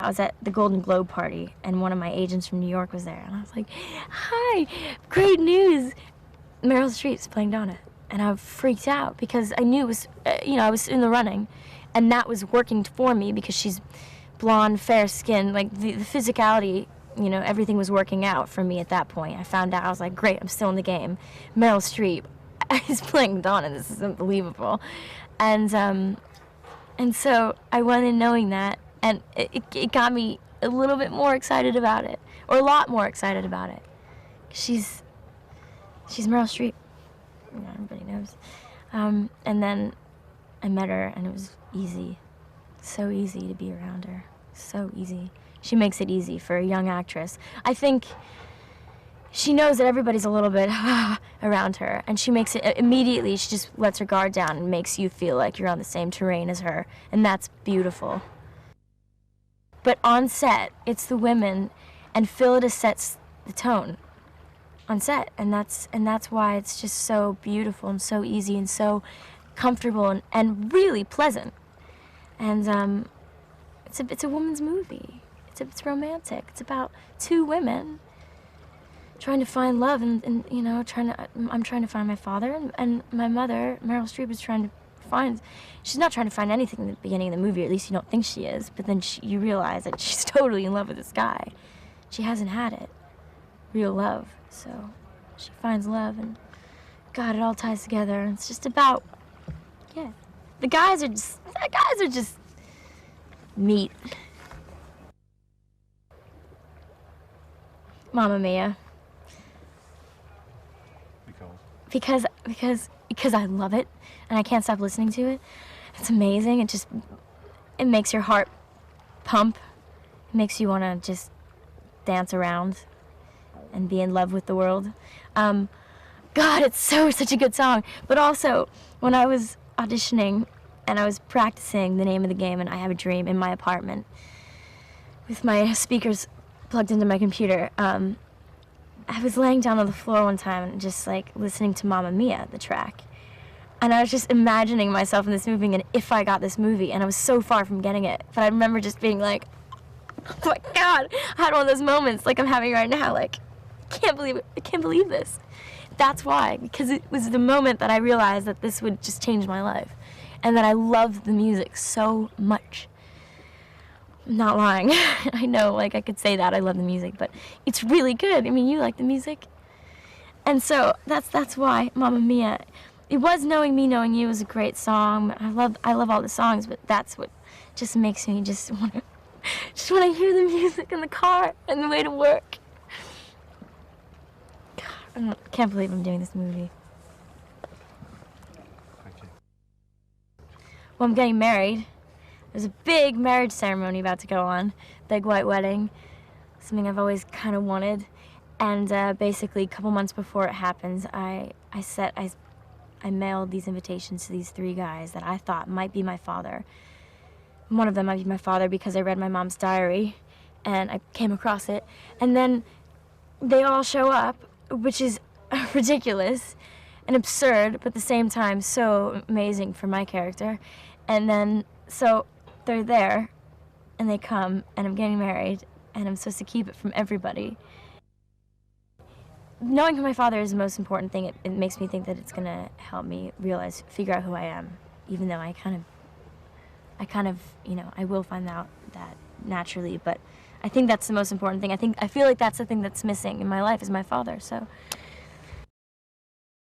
I was at the Golden Globe party, and one of my agents from New York was there, and I was like, hi, great news. Meryl Streep's playing Donna. And I freaked out because I knew it was, I was in the running, and that was working for me because she's blonde, fair skin, like the physicality, everything was working out for me at that point. I found out, I was like, great, I'm still in the game. Meryl Streep is playing Donna, this is unbelievable. And so I went in knowing that, and it got me a little bit more excited about it, or a lot more excited about it. She's Meryl Streep. Everybody knows. And then I met her, and it was easy. So easy to be around her. So easy. She makes it easy for a young actress. I think she knows that everybody's a little bit around her, and she makes it immediately. She just lets her guard down and makes you feel like you're on the same terrain as her, and that's beautiful. But on set, it's the women, and Phyllis sets the tone on set, and that's why it's just so beautiful and so easy and so comfortable and really pleasant. And it's a woman's movie. It's romantic. It's about two women trying to find love, and I'm trying to find my father, and my mother, Meryl Streep, is trying to find. She's not trying to find anything in the beginning of the movie, or at least you don't think she is. But then you realize that she's totally in love with this guy. She hasn't had it, real love. So she finds love, and God, it all ties together. And it's just about, the guys are just meat. Mamma Mia. Because I love it, and I can't stop listening to it. It's amazing. It makes your heart pump. It makes you want to just dance around and be in love with the world. God, it's such a good song. But also, when I was auditioning and I was practicing the name of the game and I Have a Dream in my apartment with my speakers plugged into my computer, I was laying down on the floor one time and just like listening to Mamma Mia, the track. And I was just imagining myself in this movie and if I got this movie, and I was so far from getting it. But I remember just being like, oh my God, I had one of those moments like I'm having right now, like, I can't believe this. That's why, because it was the moment that I realized that this would just change my life, and that I loved the music so much. I'm not lying. I know, like, I could say that I love the music, but it's really good. I mean, you like the music. And so that's why Mamma Mia. It was Knowing Me, Knowing You was a great song. I love all the songs, but that's what just makes me just want to hear the music in the car and the way to work. God, I can't believe I'm doing this movie. Thank you. Well, I'm getting married. There's a big marriage ceremony about to go on, big white wedding, something I've always kind of wanted. And basically, a couple months before it happens, I mailed these invitations to these three guys that I thought might be my father. One of them might be my father because I read my mom's diary, and I came across it. And then they all show up, which is ridiculous and absurd, but at the same time so amazing for my character. And then, so they're there, and they come, and I'm getting married, and I'm supposed to keep it from everybody. Knowing who my father is the most important thing. It makes me think that it's gonna help me figure out who I am, even though I kind of, I will find out that naturally, but I think that's the most important thing. I feel like that's the thing that's missing in my life is my father, so